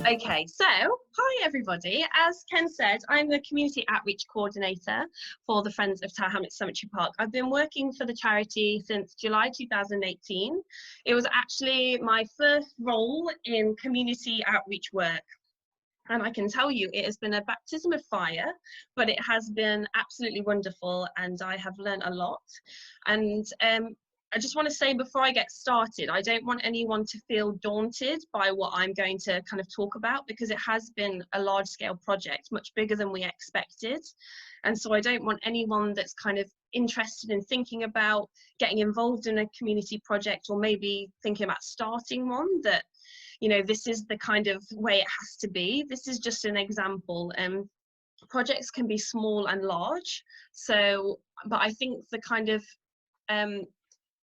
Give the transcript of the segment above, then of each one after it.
Okay, so hi everybody. As Ken said, I'm the Community Outreach Coordinator for the Friends of Tower Hamlets Cemetery Park. I've been working for the charity since July 2018. It was actually my first role in community outreach work. And I can tell you, it has been a baptism of fire, but it has been absolutely wonderful and I have learned a lot. And I just want to say before I get started, I don't want anyone to feel daunted by what I'm going to kind of talk about, because it has been a large scale project, much bigger than we expected. And so I don't want anyone that's kind of interested in thinking about getting involved in a community project, or maybe thinking about starting one, that, you know, this is the kind of way it has to be. This is just an example. Projects can be small and large. So, but I think the kind of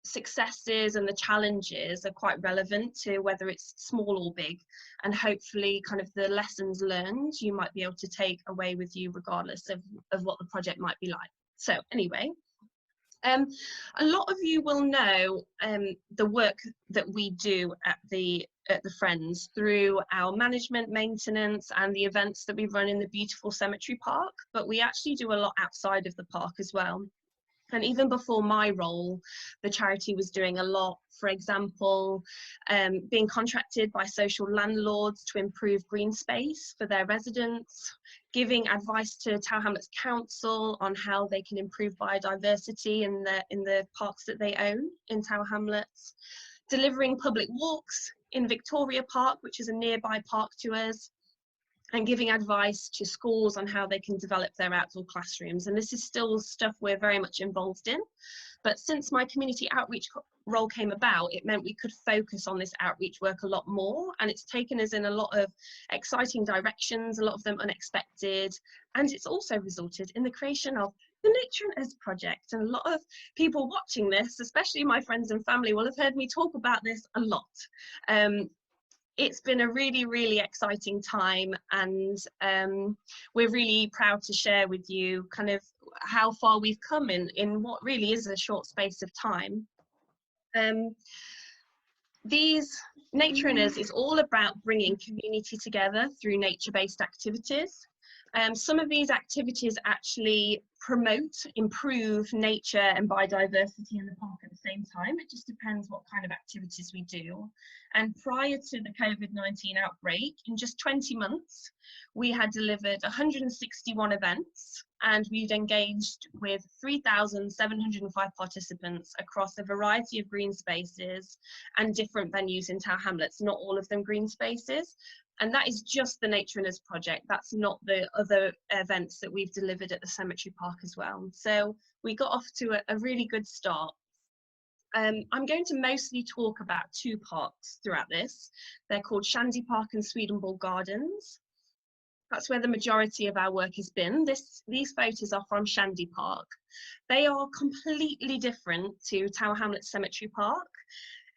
successes and the challenges are quite relevant to whether it's small or big, and hopefully kind of the lessons learned you might be able to take away with you regardless of what the project might be like. So anyway, a lot of you will know the work that we do at the Friends through our management, maintenance and the events that we run in the beautiful cemetery park, but we actually do a lot outside of the park as well. And even before my role, the charity was doing a lot, for example, being contracted by social landlords to improve green space for their residents, giving advice to Tower Hamlets Council on how they can improve biodiversity in the parks that they own in Tower Hamlets, delivering public walks in Victoria Park, which is a nearby park to us, and giving advice to schools on how they can develop their outdoor classrooms. And this is still stuff we're very much involved in. But since my community outreach role came about, it meant we could focus on this outreach work a lot more. And it's taken us in a lot of exciting directions, a lot of them unexpected. And it's also resulted in the creation of the Nature and Us project. And a lot of people watching this, especially my friends and family, will have heard me talk about this a lot. It's been a really, really exciting time, and we're really proud to share with you kind of how far we've come in what really is a short space of time. These Nature and Us is all about bringing community together through nature-based activities. Some of these activities actually promote, improve nature and biodiversity in the park at the same time. It just depends what kind of activities we do. And prior to the COVID-19 outbreak, in just 20 months, we had delivered 161 events, and we'd engaged with 3,705 participants across a variety of green spaces and different venues in Tower Hamlets, not all of them green spaces. And that is just the Nature and Us project. That's not the other events that we've delivered at the cemetery park as well. So we got off to a really good start. I'm going to mostly talk about two parks throughout this. They're called Shandy Park and Swedenborg Gardens. That's where the majority of our work has been. These photos are from Shandy Park. They are completely different to Tower Hamlets Cemetery Park.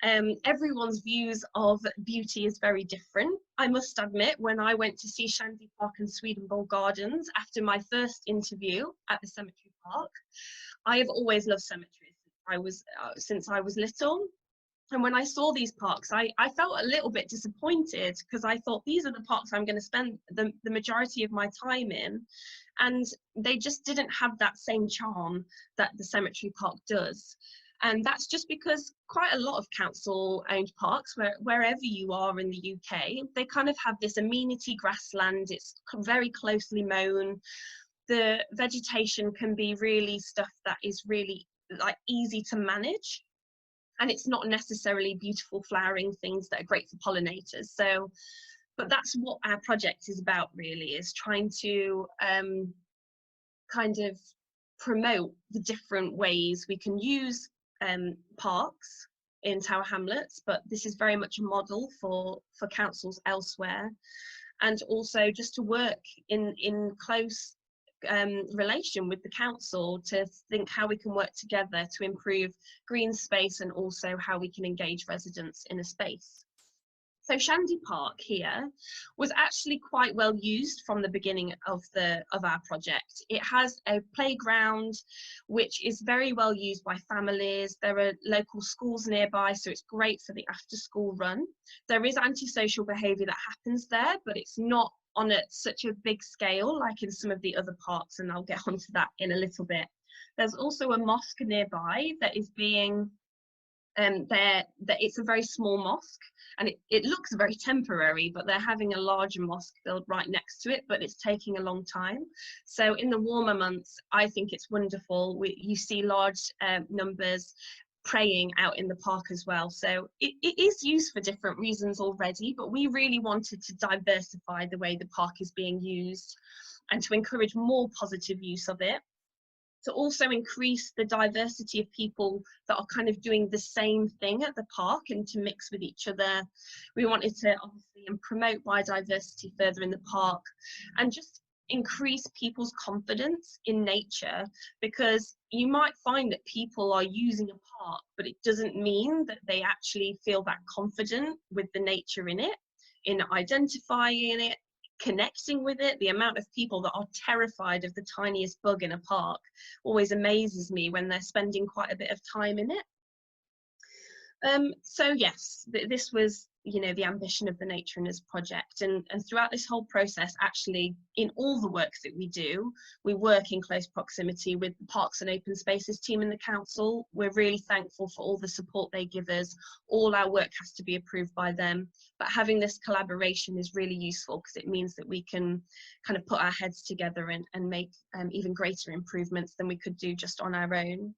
Everyone's views of beauty is very different. I must admit, when I went to see Shandy Park and Swedenborg Gardens after my first interview at the cemetery park, I have always loved cemeteries since I was little. And when I saw these parks, I felt a little bit disappointed, because I thought these are the parks I'm going to spend the majority of my time in. And they just didn't have that same charm that the cemetery park does. And that's just because quite a lot of council-owned parks, wherever you are in the UK, they kind of have this amenity grassland. It's very closely mown. The vegetation can be really stuff that is really like easy to manage. And it's not necessarily beautiful flowering things that are great for pollinators. So, but that's what our project is about, really, is trying to kind of promote the different ways we can use parks in Tower Hamlets, but this is very much a model for councils elsewhere, and also just to work in close relation with the council to think how we can work together to improve green space, and also how we can engage residents in a space. So Shandy Park here was actually quite well used from the beginning of our project. It has a playground which is very well used by families. There are local schools nearby, so it's great for the after school run. There is antisocial behaviour that happens there, but it's not on such a big scale like in some of the other parks, and I'll get onto that in a little bit. There's also a mosque nearby that is being it's a very small mosque, and it looks very temporary, but they're having a larger mosque built right next to it, but it's taking a long time. So in the warmer months, I think it's wonderful. You see large numbers praying out in the park as well. So it is used for different reasons already, but we really wanted to diversify the way the park is being used and to encourage more positive use of it, to also increase the diversity of people that are kind of doing the same thing at the park and to mix with each other. We wanted to obviously promote biodiversity further in the park and just increase people's confidence in nature, because you might find that people are using a park, but it doesn't mean that they actually feel that confident with the nature in it, in identifying it, connecting with it. The amount of people that are terrified of the tiniest bug in a park always amazes me when they're spending quite a bit of time in it. So yes, this was, you know, the ambition of the Natureness project, and throughout this whole process, actually in all the work that we do, we work in close proximity with the Parks and Open Spaces team in the council. We're really thankful for all the support they give us. All our work has to be approved by them, but having this collaboration is really useful because it means that we can kind of put our heads together and make even greater improvements than we could do just on our own.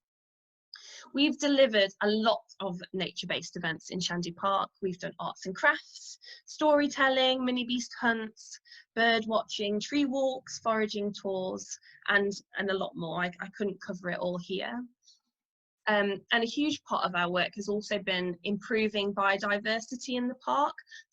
We've delivered a lot of nature-based events in Shandy Park. We've done arts and crafts, storytelling, mini beast hunts, bird watching, tree walks, foraging tours, and a lot more. I couldn't cover it all here. And a huge part of our work has also been improving biodiversity in the park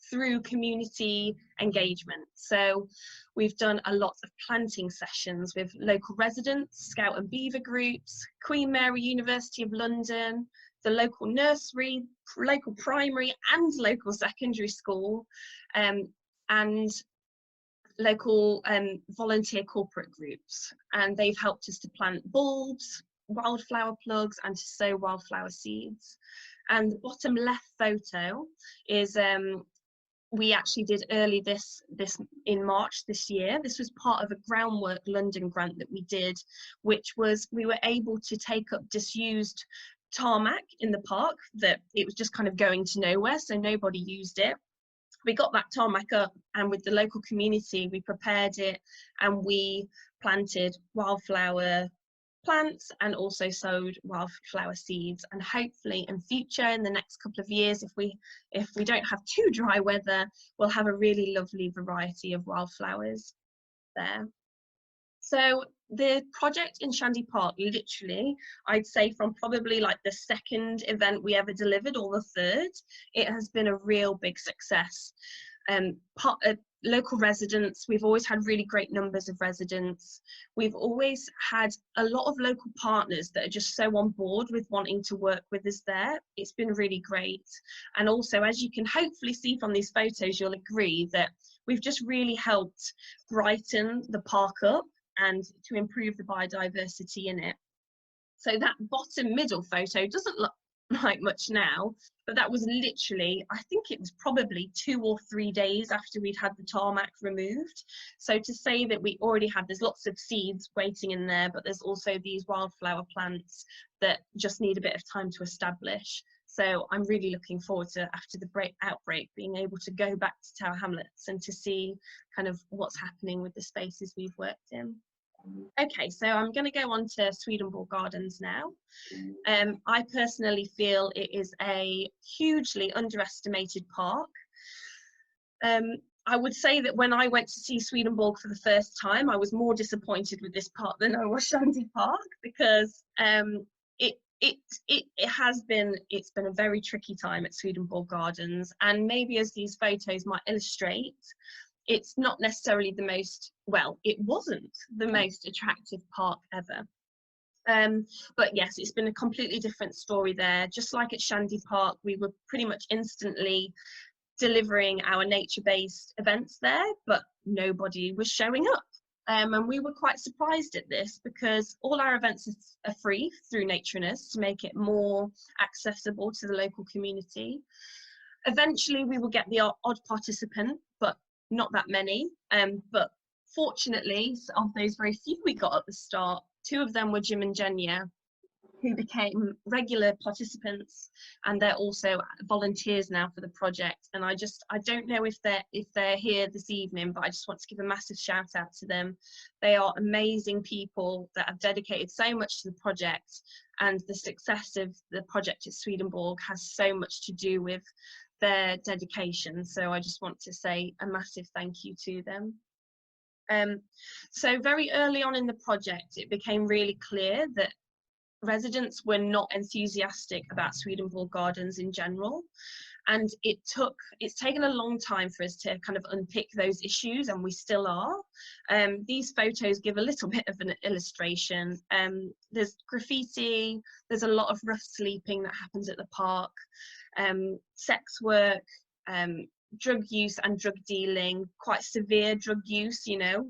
through community engagement. So we've done a lot of planting sessions with local residents, Scout and Beaver groups, Queen Mary University of London, the local nursery, local primary and local secondary school, and local volunteer corporate groups. And they've helped us to plant bulbs, wildflower plugs, and to sow wildflower seeds. And the bottom left photo is we actually did early this in March this year. This was part of a Groundwork London grant that we did, which was we were able to take up disused tarmac in the park that it was just kind of going to nowhere, so nobody used it. We got that tarmac up, and with the local community we prepared it, and we planted wildflower plants and also sowed wildflower seeds. And hopefully in future, in the next couple of years, if we don't have too dry weather, we'll have a really lovely variety of wildflowers there. So the project in Shandy Park, literally, I'd say from probably like the second event we ever delivered, or the third, it has been a real big success. Local residents, we've always had really great numbers of residents. We've always had a lot of local partners that are just so on board with wanting to work with us there. It's been really great. And also, as you can hopefully see from these photos, you'll agree that we've just really helped brighten the park up and to improve the biodiversity in it. So that bottom middle photo doesn't look like much now, but that was literally, I think it was probably 2 or 3 days after we'd had the tarmac removed. So to say that we already had, there's lots of seeds waiting in there, but there's also these wildflower plants that just need a bit of time to establish. So I'm really looking forward to, after the outbreak, being able to go back to Tower Hamlets and to see kind of what's happening with the spaces we've worked in. Okay, so I'm going to go on to Swedenborg Gardens now. I personally feel it is a hugely underestimated park. I would say that when I went to see Swedenborg for the first time, I was more disappointed with this park than I was Shandy Park, because it's been a very tricky time at Swedenborg Gardens, and maybe as these photos might illustrate, it's not necessarily the most, well, it wasn't the most attractive park ever. But yes, it's been a completely different story there. Just like at Shandy Park, we were pretty much instantly delivering our nature-based events there, but nobody was showing up. And we were quite surprised at this because all our events are free through Natureness to make it more accessible to the local community. Eventually we will get the odd participant, but not that many. But fortunately, of those very few we got at the start, 2 of them were Jim and Jenya, who became regular participants, and they're also volunteers now for the project. And I don't know if they're here this evening, but I just want to give a massive shout out to them. They are amazing people that have dedicated so much to the project, and the success of the project at Swedenborg has so much to do with their dedication. So I just want to say a massive thank you to them. So very early on in the project, it became really clear that residents were not enthusiastic about Swedenborg Gardens in general, and it's taken a long time for us to kind of unpick those issues, and we still are. These photos give a little bit of an illustration. There's graffiti, there's a lot of rough sleeping that happens at the park, sex work, drug use and drug dealing, quite severe drug use, you know,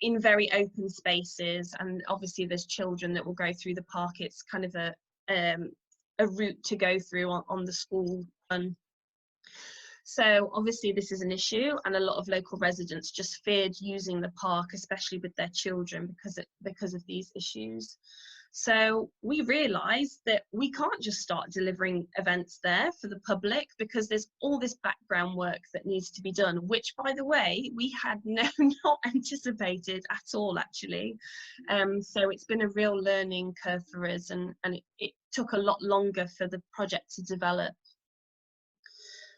in very open spaces. And obviously there's children that will go through the park. It's kind of a route to go through on the school run. So obviously this is an issue, and a lot of local residents just feared using the park, especially with their children, because of these issues. So we realised that we can't just start delivering events there for the public, because there's all this background work that needs to be done, which, by the way, we had not anticipated at all, actually. So it's been a real learning curve for us, and it took a lot longer for the project to develop.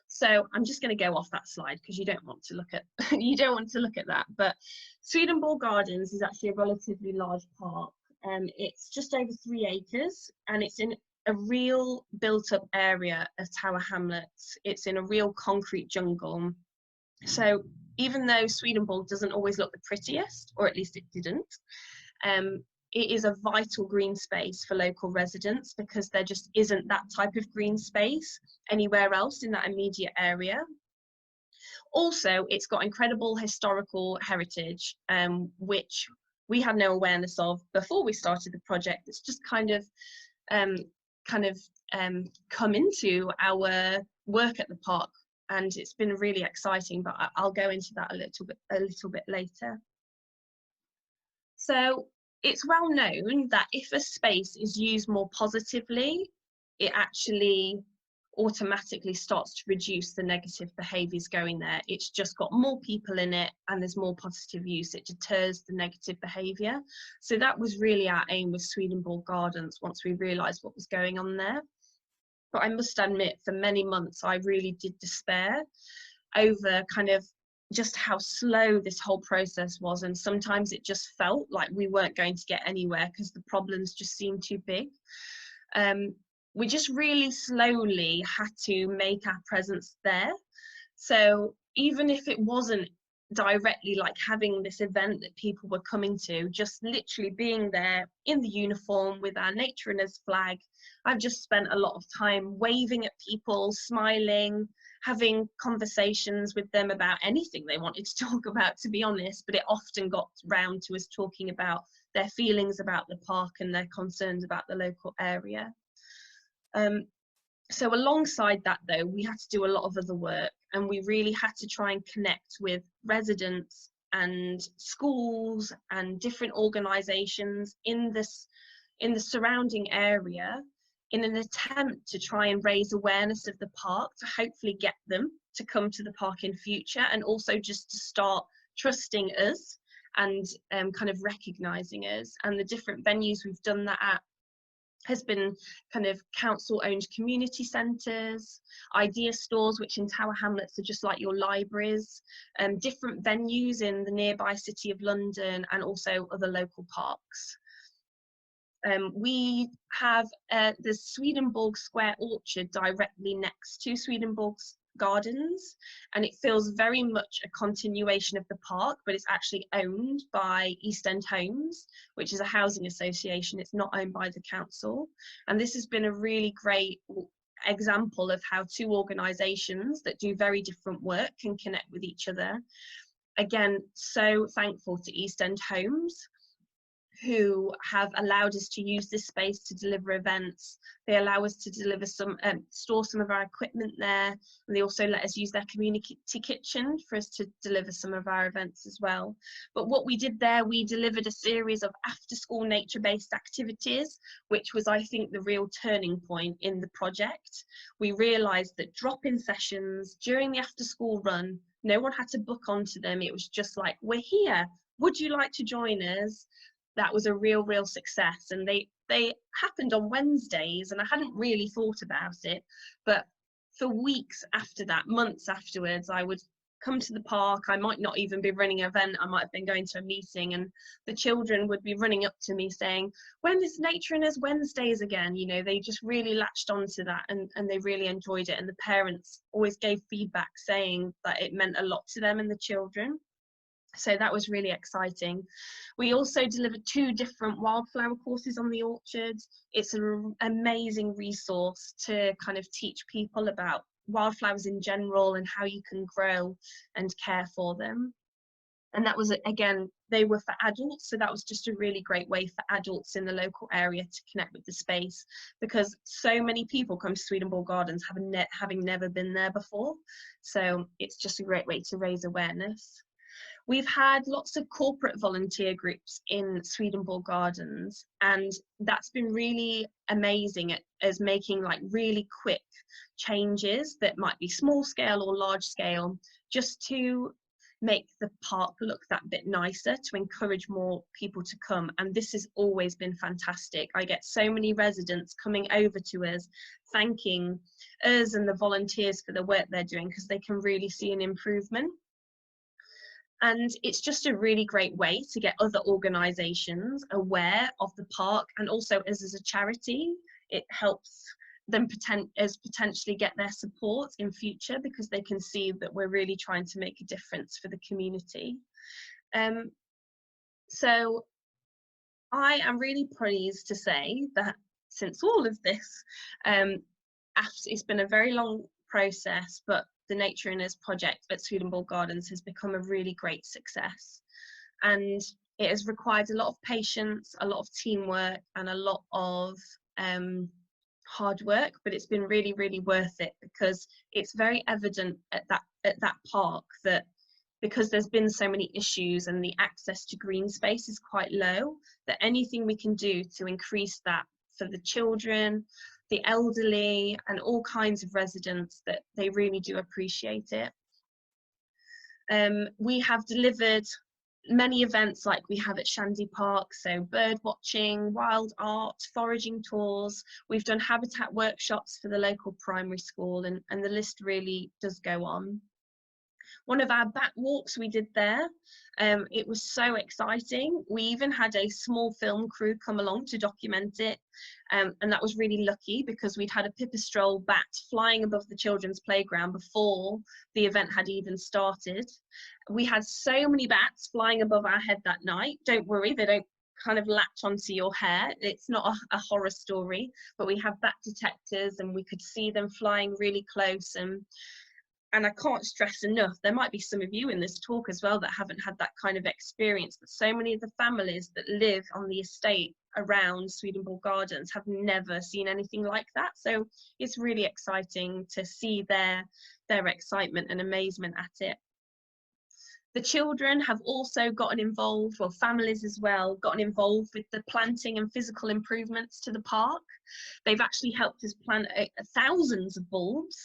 So I'm just going to go off that slide because you don't want to look at that. But Swedenborg Gardens is actually a relatively large park. It's just over 3 acres, and it's in a real built-up area of Tower Hamlets. It's in a real concrete jungle. So even though Swedenborg doesn't always look the prettiest, or at least it didn't, it is a vital green space for local residents, because there just isn't that type of green space anywhere else in that immediate area. Also, it's got incredible historical heritage, which we had no awareness of before we started the project. It's just kind of come into our work at the park, and it's been really exciting, but I'll go into that a little bit later. So it's well known that if a space is used more positively, it actually automatically starts to reduce the negative behaviours going there. It's just got more people in it, and there's more positive use. It deters the negative behaviour. So that was really our aim with Swedenborg Gardens once we realised what was going on there. But I must admit, for many months I really did despair over kind of just how slow this whole process was, and sometimes it just felt like we weren't going to get anywhere because the problems just seemed too big. We just really slowly had to make our presence there. So even if it wasn't directly like having this event that people were coming to, just literally being there in the uniform with our Natureness flag, I've just spent a lot of time waving at people, smiling, having conversations with them about anything they wanted to talk about, to be honest, but it often got round to us talking about their feelings about the park and their concerns about the local area. So alongside that, though, we had to do a lot of other work, and we really had to try and connect with residents and schools and different organisations in the surrounding area, in an attempt to try and raise awareness of the park, to hopefully get them to come to the park in future, and also just to start trusting us and kind of recognising us. And the different venues we've done that at has been kind of council-owned community centres, idea stores, which in Tower Hamlets are just like your libraries, different venues in the nearby City of London, and also other local parks. We have the Swedenborg Square Orchard directly next to Swedenborg Gardens, and it feels very much a continuation of the park, but it's actually owned by East End Homes, which is a housing association. It's not owned by the council, and this has been a really great example of how two organisations that do very different work can connect with each other. Again, so thankful to East End Homes, who have allowed us to use this space to deliver events. They allow us to deliver store some of our equipment there, and they also let us use their community kitchen for us to deliver some of our events as well. But what we did there, we delivered a series of after-school nature-based activities, which was, I think, the real turning point in the project. We realised that drop-in sessions during the after-school run, no one had to book onto them. It was just like, we're here, would you like to join us? That was a real success, and they happened on Wednesdays, and I hadn't really thought about it, but for weeks after that, months afterwards, I would come to the park. I might not even be running an event, I might have been going to a meeting, and the children would be running up to me saying, when is Nature in Us Wednesdays again? You know, they just really latched onto that, and they really enjoyed it, and the parents always gave feedback saying that it meant a lot to them and the children. So that was really exciting. We also delivered 2 different wildflower courses on the orchard. It's an amazing resource to kind of teach people about wildflowers in general and how you can grow and care for them. And that was, again, they were for adults, so that was just a really great way for adults in the local area to connect with the space, because so many people come to Swedenborg Gardens having never been there before. So it's just a great way to raise awareness. We've had lots of corporate volunteer groups in Swedenborg Gardens, and that's been really amazing as making like really quick changes that might be small scale or large scale, just to make the park look that bit nicer, to encourage more people to come. And this has always been fantastic. I get so many residents coming over to us thanking us and the volunteers for the work they're doing, because they can really see an improvement. And it's just a really great way to get other organisations aware of the park, and also us as a charity. It helps them potentially get their support in future, because they can see that we're really trying to make a difference for the community. So I am really pleased to say that since all of this, it's been a very long process, but the Nature in Us project at Swedenborg Gardens has become a really great success, and it has required a lot of patience, a lot of teamwork, and a lot of hard work, but it's been really worth it, because it's very evident at that park that, because there's been so many issues and the access to green space is quite low, that anything we can do to increase that for the children, the elderly, and all kinds of residents, that they really do appreciate it. We have delivered many events like we have at Shandy Park, so bird watching, wild art, foraging tours. We've done habitat workshops for the local primary school, and the list really does go on. One of our bat walks we did there, it was so exciting. We even had a small film crew come along to document it, and that was really lucky, because we'd had a pipistrelle bat flying above the children's playground before the event had even started. We had so many bats flying above our head that night. Don't worry, they don't kind of latch onto your hair. It's not a horror story, but we have bat detectors, and we could see them flying really close. And I can't stress enough, there might be some of you in this talk as well that haven't had that kind of experience, but so many of the families that live on the estate around Swedenborg Gardens have never seen anything like that. So it's really exciting to see their excitement and amazement at it. The children have also gotten involved, well, families as well, gotten involved with the planting and physical improvements to the park. They've actually helped us plant thousands of bulbs.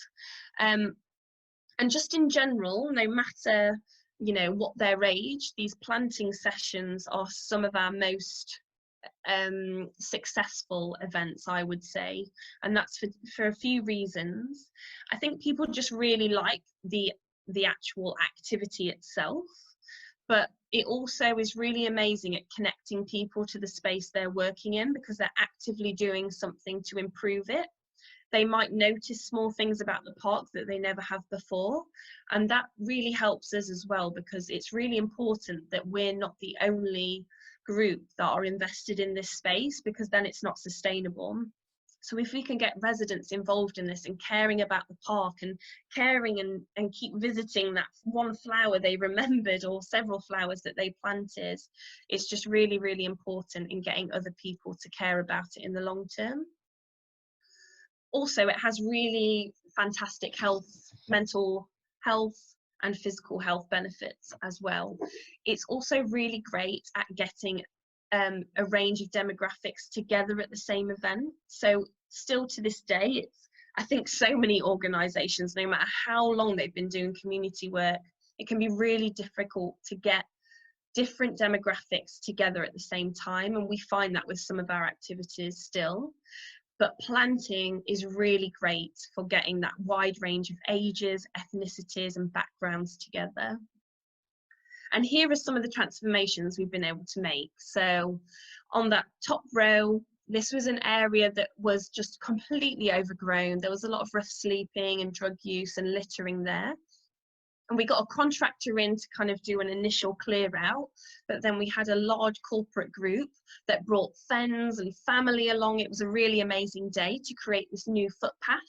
And just in general, no matter, you know, what their age, these planting sessions are some of our most successful events, I would say. And that's for a few reasons. I think people just really like the actual activity itself, but it also is really amazing at connecting people to the space they're working in, because they're actively doing something to improve it. They might notice small things about the park that they never have before, and that really helps us as well, because it's really important that we're not the only group that are invested in this space, because then it's not sustainable. So if we can get residents involved in this and caring about the park and caring and keep visiting that one flower they remembered or several flowers that they planted, it's just really, really important in getting other people to care about it in the long term. Also, it has really fantastic health, mental health and physical health benefits as well. It's also really great at getting a range of demographics together at the same event. So still to this day, it's, I think so many organisations, no matter how long they've been doing community work, it can be really difficult to get different demographics together at the same time. And we find that with some of our activities still. But planting is really great for getting that wide range of ages, ethnicities and backgrounds together. And here are some of the transformations we've been able to make. So on that top row, this was an area that was just completely overgrown. There was a lot of rough sleeping and drug use and littering there. And we got a contractor in to kind of do an initial clear out, but then we had a large corporate group that brought friends and family along. It was a really amazing day to create this new footpath.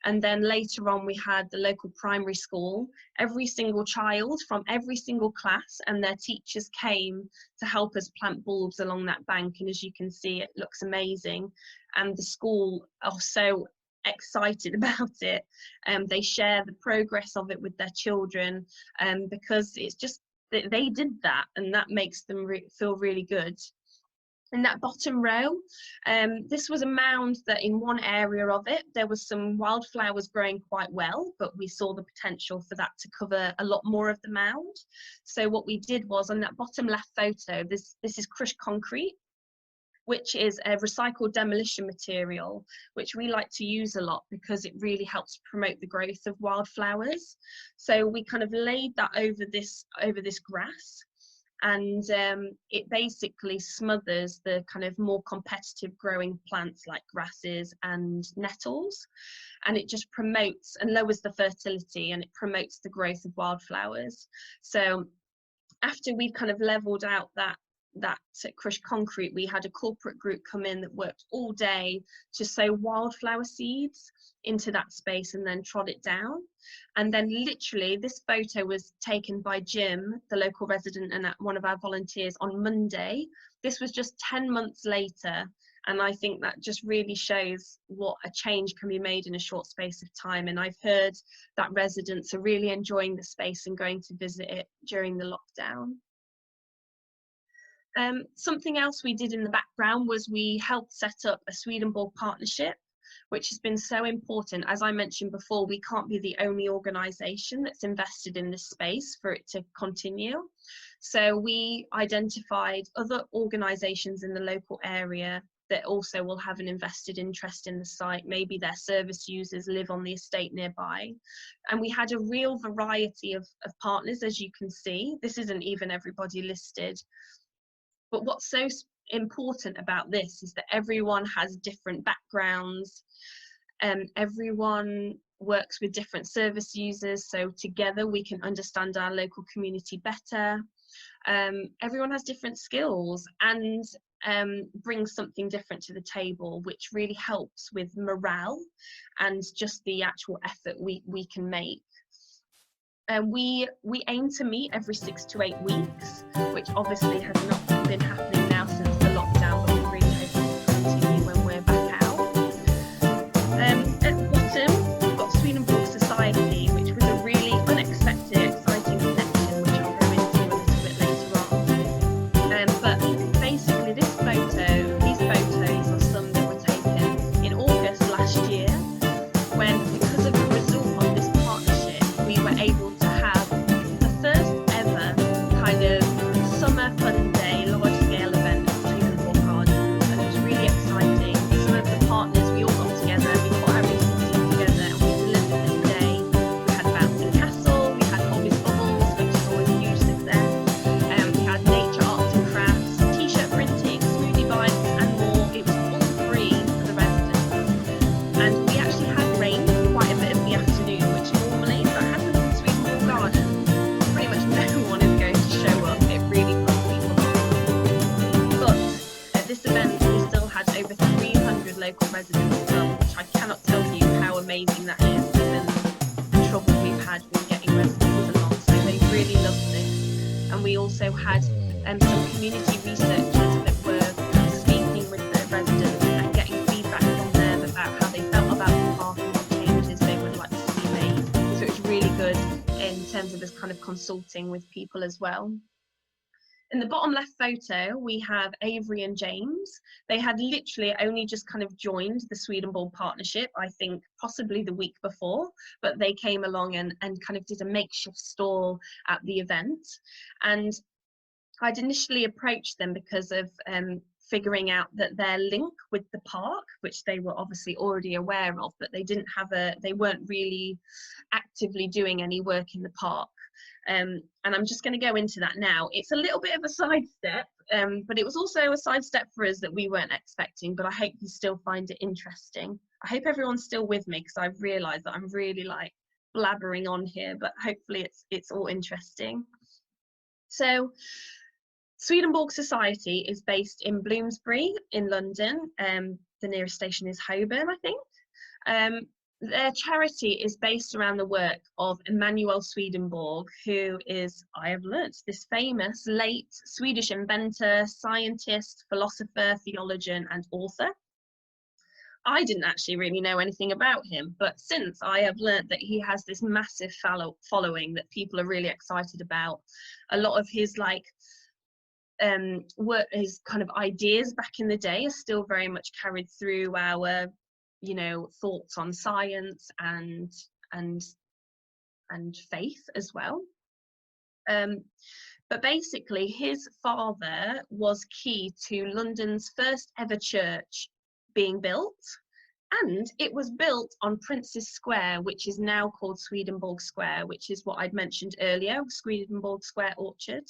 And then later on, we had the local primary school. Every single child from every single class and their teachers came to help us plant bulbs along that bank. And as you can see, it looks amazing. And the school are so excited about it. They share the progress of it with their children because it's just that they did that, and that makes them feel really good. In that bottom row, this was a mound that in one area of it, there was some wildflowers growing quite well, but we saw the potential for that to cover a lot more of the mound. So what we did was, on that bottom left photo, this is crushed concrete, which is a recycled demolition material, which we like to use a lot because it really helps promote the growth of wildflowers. So we kind of laid that over this grass, and it basically smothers the kind of more competitive growing plants like grasses and nettles, and it just promotes and lowers the fertility, and it promotes the growth of wildflowers. So after we've kind of leveled out that crushed concrete, we had a corporate group come in that worked all day to sow wildflower seeds into that space and then trod it down. And then literally this photo was taken by Jim, the local resident and one of our volunteers, on Monday. This was just 10 months later, and I think that just really shows what a change can be made in a short space of time. And I've heard that residents are really enjoying the space and going to visit it during the lockdown. Something else we did in the background was we helped set up a Swedenborg Partnership, which has been so important. As I mentioned before, we can't be the only organisation that's invested in this space for it to continue. So we identified other organisations in the local area that also will have an invested interest in the site. Maybe their service users live on the estate nearby. And we had a real variety of partners, as you can see. This isn't even everybody listed. But what's so important about this is that everyone has different backgrounds, everyone works with different service users, so together we can understand our local community better. Everyone has different skills and brings something different to the table, which really helps with morale and just the actual effort we can make. We aim to meet every 6 to 8 weeks, which obviously has not been happening now since the lockdown, but we really hope it will continue when we're back out. At the bottom, we've got Swedenborg Society, which was a really unexpected, exciting connection, which I'll go into a little bit later on. But basically these photos are some that were taken in August last year, when, because of the result of this partnership, we were able to have the first ever kind of summer fun day, large scale event 200 local residents come, which I cannot tell you how amazing that is, given the trouble we've had with getting residents along. So they really loved this. And we also had some community researchers that were speaking with the residents and getting feedback from them about how they felt about the park and what changes they would like to see made. So it's really good in terms of this kind of consulting with people as well. In the bottom left photo, we have Avery and James. They had literally only just kind of joined the Swedenborg Partnership, I think possibly the week before, but they came along and kind of did a makeshift stall at the event. And I'd initially approached them because of figuring out that their link with the park, which they were obviously already aware of, but they weren't really actively doing any work in the park. And I'm just going to go into that now. It's a little bit of a sidestep, but it was also a sidestep for us that we weren't expecting, but I hope you still find it interesting. I hope everyone's still with me, because I've realised that I'm really like blabbering on here, but hopefully it's all interesting. So Swedenborg Society is based in Bloomsbury in London. The nearest station is Holborn, I think. Their charity is based around the work of Emanuel Swedenborg, who is, I have learnt, this famous late Swedish inventor, scientist, philosopher, theologian, and author. I didn't actually really know anything about him, but since I have learnt that he has this massive following that people are really excited about. A lot of his work, his kind of ideas back in the day are still very much carried through our thoughts on science and faith as well. But basically his father was key to London's first ever church being built, and it was built on Prince's Square, which is now called Swedenborg Square, which is what I'd mentioned earlier, Swedenborg Square Orchard.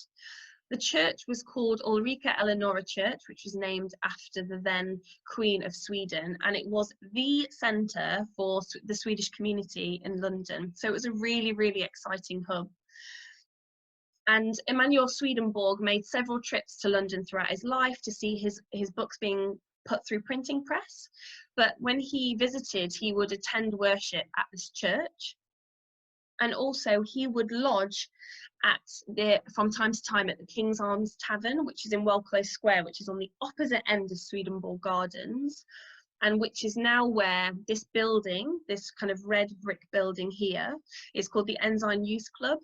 The church was called Ulrika Eleonora Church, which was named after the then Queen of Sweden, and it was the centre for the Swedish community in London. So it was a really, really exciting hub. And Emanuel Swedenborg made several trips to London throughout his life to see his books being put through printing press. But when he visited, he would attend worship at this church. And also he would lodge from time to time at the King's Arms Tavern, which is in Wildflower Square, which is on the opposite end of Swedenborg Gardens, and which is now where this building, this kind of red brick building here, is called the Ensign Youth Club.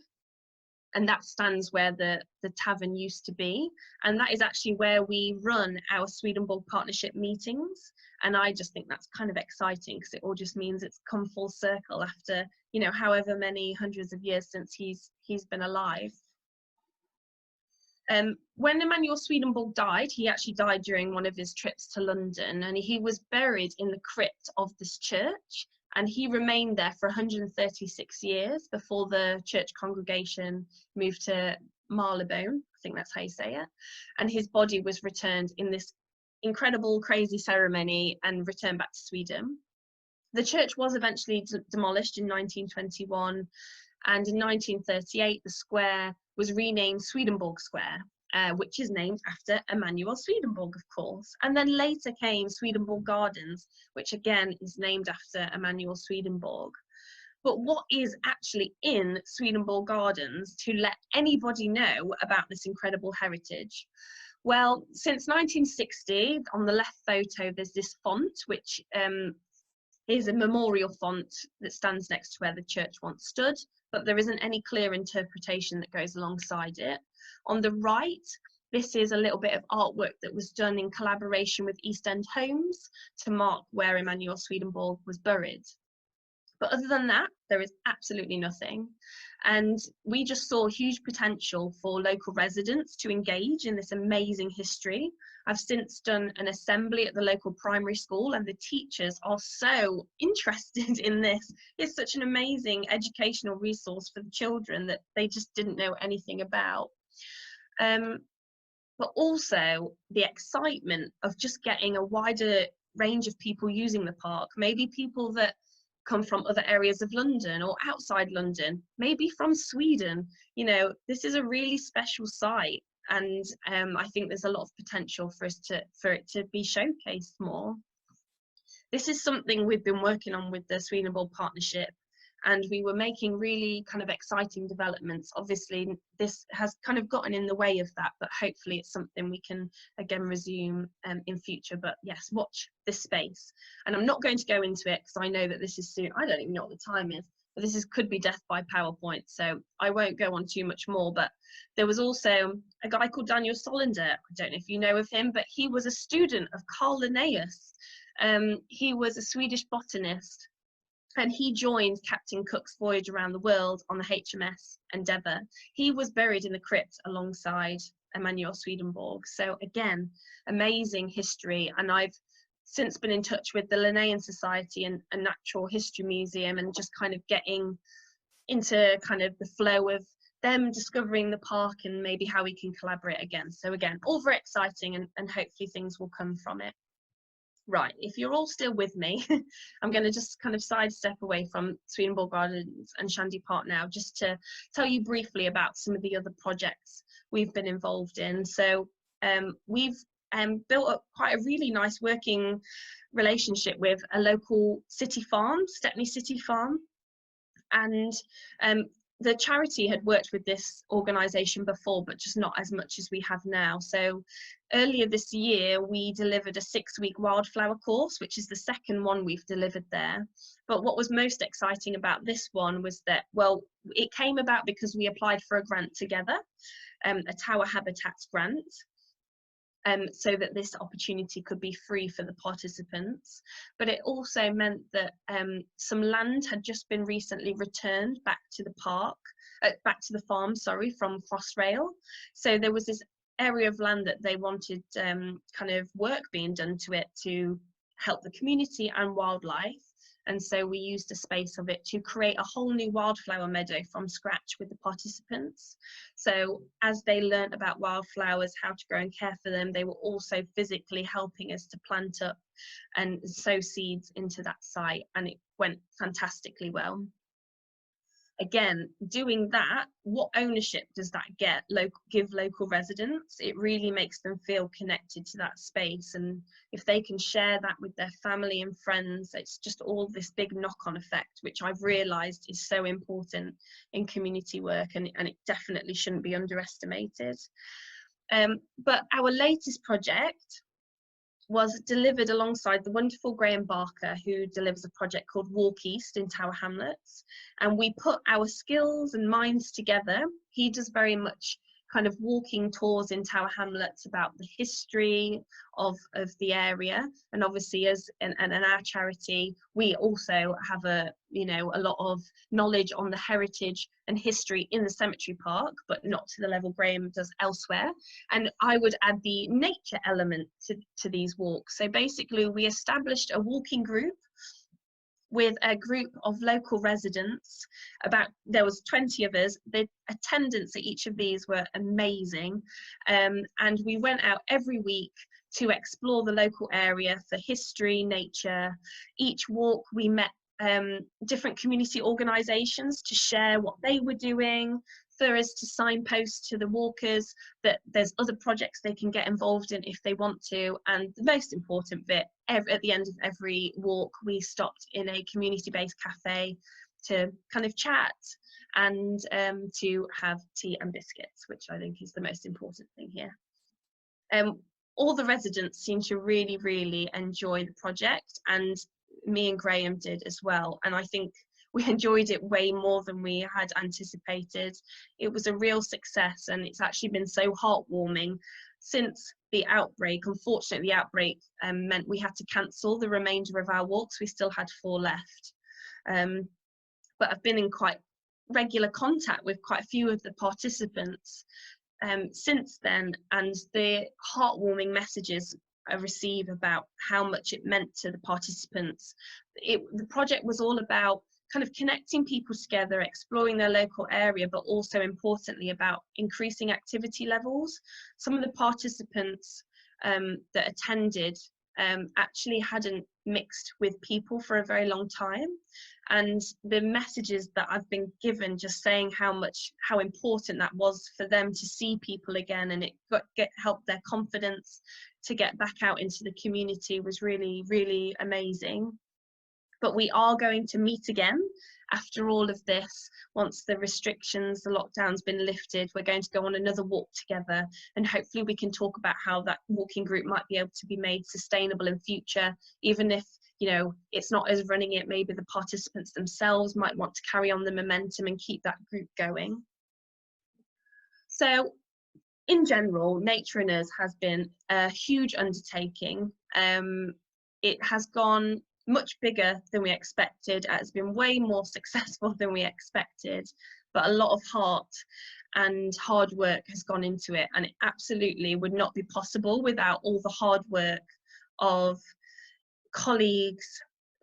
And that stands where the tavern used to be. And that is actually where we run our Swedenborg Partnership meetings. And I just think that's kind of exciting, because it all just means it's come full circle after, however many hundreds of years since he's been alive. When Emanuel Swedenborg died, he actually died during one of his trips to London, and he was buried in the crypt of this church. And he remained there for 136 years before the church congregation moved to Marylebone, I think that's how you say it. And his body was returned in this incredible, crazy ceremony and returned back to Sweden. The church was eventually demolished in 1921. And in 1938, the square was renamed Swedenborg Square, which is named after Emanuel Swedenborg, of course. And then later came Swedenborg Gardens, which again is named after Emanuel Swedenborg. But what is actually in Swedenborg Gardens to let anybody know about this incredible heritage? Well, since 1960, on the left photo, there's this font, which is a memorial font that stands next to where the church once stood, but there isn't any clear interpretation that goes alongside it. On the right, this is a little bit of artwork that was done in collaboration with East End Homes to mark where Emanuel Swedenborg was buried. But other than that, there is absolutely nothing. And we just saw huge potential for local residents to engage in this amazing history. I've since done an assembly at the local primary school, and the teachers are so interested in this. It's such an amazing educational resource for the children that they just didn't know anything about. But also the excitement of just getting a wider range of people using the park, maybe people that come from other areas of London or outside London, maybe from Sweden. This is a really special site, and I think there's a lot of potential for it to be showcased more. this is something we've been working on with the Swedenborg Partnership, and we were making really kind of exciting developments. Obviously, this has kind of gotten in the way of that, but hopefully it's something we can again resume in future. But yes, watch this space. And I'm not going to go into it because I know that this is soon. I don't even know what the time is, but this is could be death by PowerPoint, so I won't go on too much more. But there was also a guy called Daniel Solander. I don't know if you know of him, but he was a student of Carl Linnaeus. He was a Swedish botanist, and he joined Captain Cook's voyage around the world on the HMS Endeavour. He was buried in the crypt alongside Emanuel Swedenborg. So again, amazing history. And I've since been in touch with the Linnaean Society and Natural History Museum, and just kind of getting into kind of the flow of them discovering the park and maybe how we can collaborate again. So again, all very exciting, and hopefully things will come from it. Right, if you're all still with me, I'm going to just kind of sidestep away from Swedenborg Gardens and Shandy Park now, just to tell you briefly about some of the other projects we've been involved in. So we've built up quite a really nice working relationship with a local city farm, Stepney City Farm, and the charity had worked with this organisation before, but just not as much as we have now. So earlier this year, we delivered a 6-week wildflower course, which is the second one we've delivered there. But what was most exciting about this one was that, well, it came about because we applied for a grant together, a Tower Habitats grant. So that this opportunity could be free for the participants. But it also meant that some land had just been recently returned back to the park, back to the farm, sorry, from Crossrail. So there was this area of land that they wanted kind of work being done to it to help the community and wildlife. And so we used the space of it to create a whole new wildflower meadow from scratch with the participants. So as they learned about wildflowers, how to grow and care for them, they were also physically helping us to plant up and sow seeds into that site, and it went fantastically well. Again, doing that, what ownership does that give local residents? It really makes them feel connected to that space, and if they can share that with their family and friends, it's just all this big knock-on effect, which I've realised is so important in community work, and it definitely shouldn't be underestimated. But our latest project was delivered alongside the wonderful Graham Barker, who delivers a project called Walk East in Tower Hamlets. And we put our skills and minds together. He does very much kind of walking tours in Tower Hamlets about the history of the area, and obviously as in our charity we also have a lot of knowledge on the heritage and history in the cemetery park, but not to the level Graham does elsewhere. And I would add the nature element to these walks. So basically we established a walking group with a group of local residents. There was 20 of us. The attendance at each of these were amazing. And we went out every week to explore the local area for history, nature. Each walk we met different community organisations to share what they were doing, for us to signpost to the walkers that there's other projects they can get involved in if they want to. And the most important bit, at the end of every walk, we stopped in a community-based cafe to kind of chat and to have tea and biscuits, which I think is the most important thing here. All the residents seem to really, really enjoy the project, and me and Graham did as well. And I think we enjoyed it way more than we had anticipated. It was a real success, and it's actually been so heartwarming since the outbreak. Unfortunately, the outbreak meant we had to cancel the remainder of our walks. We still had 4 left. But I've been in quite regular contact with quite a few of the participants since then, and the heartwarming messages I receive about how much it meant to the participants. The project was all about kind of connecting people together, exploring their local area, but also importantly about increasing activity levels. Some of the participants that attended actually hadn't mixed with people for a very long time, and the messages that I've been given just saying how important that was for them to see people again, and it helped their confidence to get back out into the community was really, really amazing. But we are going to meet again after all of this. Once the restrictions, the lockdown's been lifted, we're going to go on another walk together, and hopefully we can talk about how that walking group might be able to be made sustainable in future, even if, you know, it's not us running it. Maybe the participants themselves might want to carry on the momentum and keep that group going. So in general, Nature in Us has been a huge undertaking. It has gone much bigger than we expected. It's been way more successful than we expected, but a lot of heart and hard work has gone into it, and it absolutely would not be possible without all the hard work of colleagues,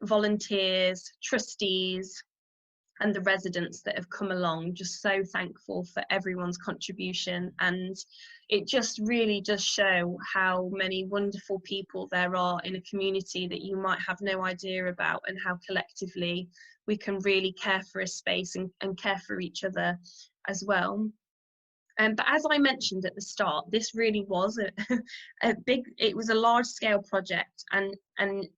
volunteers, trustees, and the residents that have come along. Just so thankful for everyone's contribution, and it just really does show how many wonderful people there are in a community that you might have no idea about, and how collectively we can really care for a space and care for each other as well. But as I mentioned at the start, this really was it was a large-scale project, and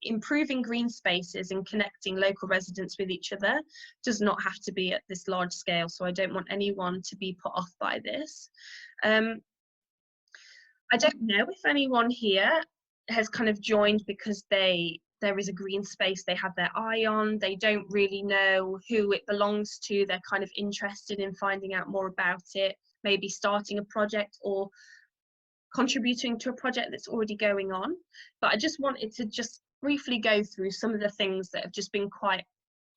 improving green spaces and connecting local residents with each other does not have to be at this large scale, so I don't want anyone to be put off by this. I don't know if anyone here has kind of joined because there is a green space they have their eye on. They don't really know who it belongs to. They're kind of interested in finding out more about it, maybe starting a project or contributing to a project that's already going on. But I just wanted to just briefly go through some of the things that have just been quite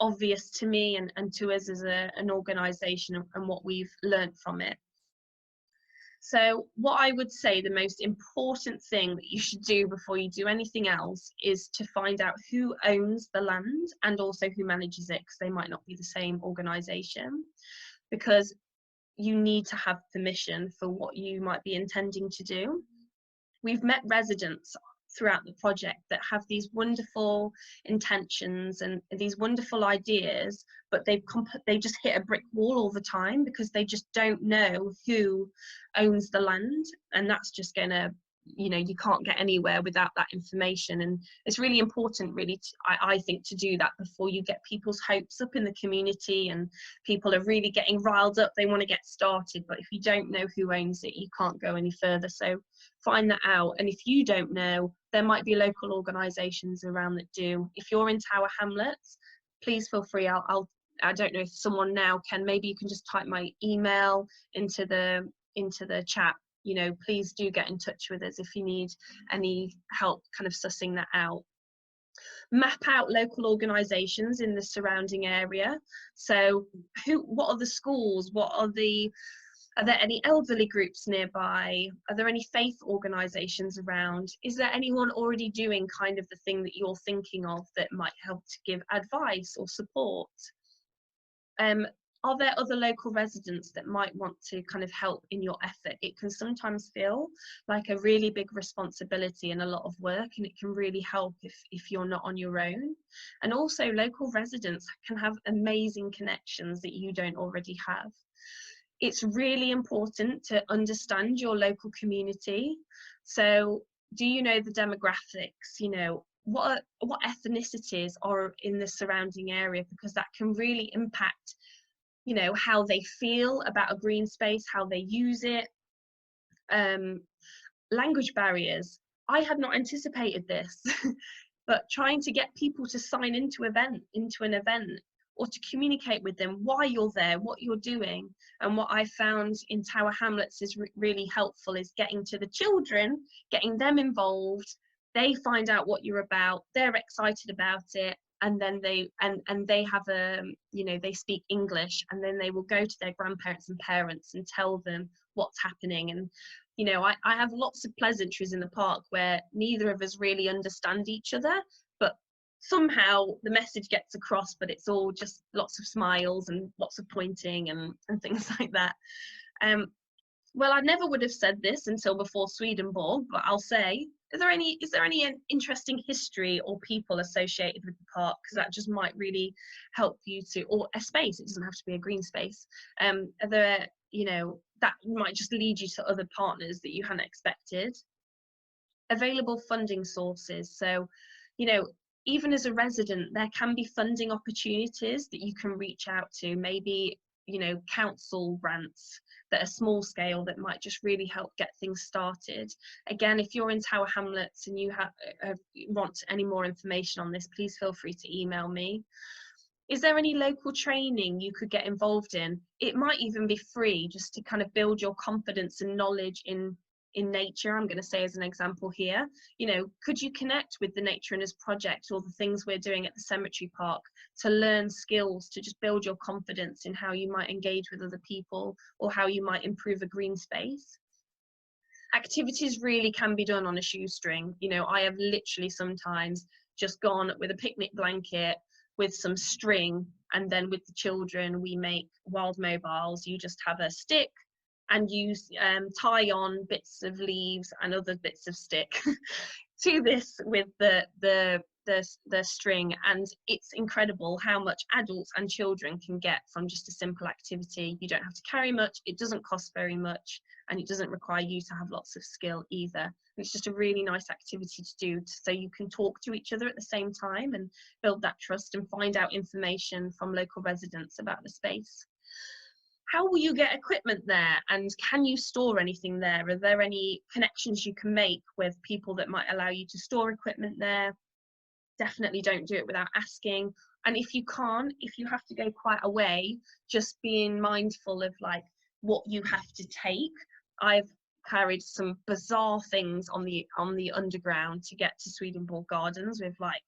obvious to me and to us as an organisation, and what we've learnt from it. So what I would say the most important thing that you should do before you do anything else is to find out who owns the land and also who manages it, because they might not be the same organisation, because you need to have permission for what you might be intending to do. We've met residents throughout the project that have these wonderful intentions and these wonderful ideas, but they just hit a brick wall all the time because they just don't know who owns the land, and that's just gonna, you know, you can't get anywhere without that information. And it's really important, really, I think, to do that before you get people's hopes up in the community and people are really getting riled up, they want to get started, but if you don't know who owns it, you can't go any further. So find that out, and if you don't know, there might be local organisations around that do. If you're in Tower Hamlets, please feel free. I don't know if someone now can, maybe you can just type my email into the chat. You know, please do get in touch with us if you need any help kind of sussing that out. Map out local organisations in the surrounding area. So what are the schools? Are there any elderly groups nearby? Are there any faith organisations around? Is there anyone already doing kind of the thing that you're thinking of that might help to give advice or support? Are there other local residents that might want to kind of help in your effort? It can sometimes feel like a really big responsibility and a lot of work, and it can really help if you're not on your own. And also, local residents can have amazing connections that you don't already have. It's really important to understand your local community. So do you know the demographics? You know, what ethnicities are in the surrounding area, because that can really impact, you know, how they feel about a green space, how they use it. Language barriers. I had not anticipated this, but trying to get people to sign into an event or to communicate with them why you're there, what you're doing. And what I found in Tower Hamlets is really helpful is getting to the children, getting them involved. They find out what you're about, they're excited about it, and then they have they speak English, and then they will go to their grandparents and parents and tell them what's happening. And you know, I have lots of pleasantries in the park where neither of us really understand each other, but somehow the message gets across, but it's all just lots of smiles and lots of pointing and things like that. Well, I never would have said this until before Swedenborg, but I'll say, is there any interesting history or people associated with the park? Because that just might really help you to, or a space, it doesn't have to be a green space. Are there, that might just lead you to other partners that you hadn't expected. Available funding sources. So, even as a resident, there can be funding opportunities that you can reach out to, maybe, council grants that are small scale that might just really help get things started. Again, if you're in Tower Hamlets and you want any more information on this, please feel free to email me. Is there any local training you could get involved in? It might even be free, just to kind of build your confidence and knowledge in nature. I'm going to say as an example here, could you connect with the Nature in Us project or the things we're doing at the cemetery park to learn skills to just build your confidence in how you might engage with other people or how you might improve a green space? Activities really can be done on a shoestring. I have literally sometimes just gone with a picnic blanket with some string, and then with the children we make wild mobiles. You just have a stick and you tie on bits of leaves and other bits of stick to this with the string, and it's incredible how much adults and children can get from just a simple activity. You don't have to carry much, it doesn't cost very much, and it doesn't require you to have lots of skill either. It's just a really nice activity to do, so you can talk to each other at the same time and build that trust and find out information from local residents about the space. How will you get equipment there, and can you store anything there? Are there any connections you can make with people that might allow you to store equipment there? Definitely don't do it without asking. And if you can't, if you have to go quite a way, just being mindful of like what you have to take. I've carried some bizarre things on the underground to get to Swedenborg Gardens, with like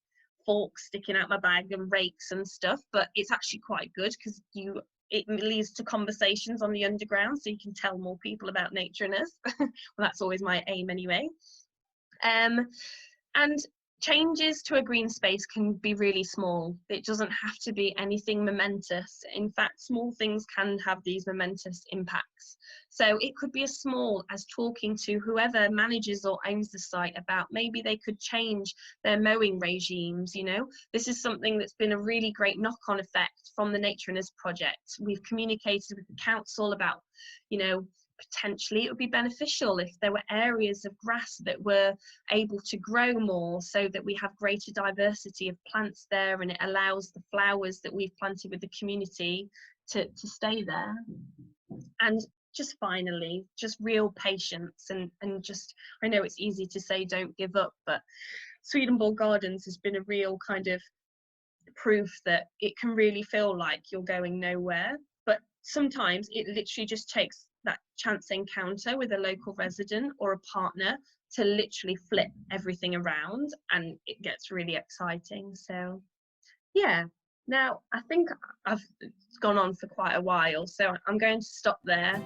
forks sticking out my bag and rakes and stuff, but it's actually quite good because it leads to conversations on the underground, so you can tell more people about Nature in Us. Well, that's always my aim anyway. And changes to a green space can be really small. It doesn't have to be anything momentous. In fact, small things can have these momentous impacts. So it could be as small as talking to whoever manages or owns the site about maybe they could change their mowing regimes. This is something that's been a really great knock-on effect from the Nature in Us project. We've communicated with the council about, potentially it would be beneficial if there were areas of grass that were able to grow more, so that we have greater diversity of plants there, and it allows the flowers that we've planted with the community to stay there. And just finally, just real patience and just, I know it's easy to say don't give up, but Swedenborg Gardens has been a real kind of proof that it can really feel like you're going nowhere, but sometimes it literally just takes that chance encounter with a local resident or a partner to literally flip everything around, and it gets really exciting. So yeah, now I think I've gone on for quite a while, so I'm going to stop there.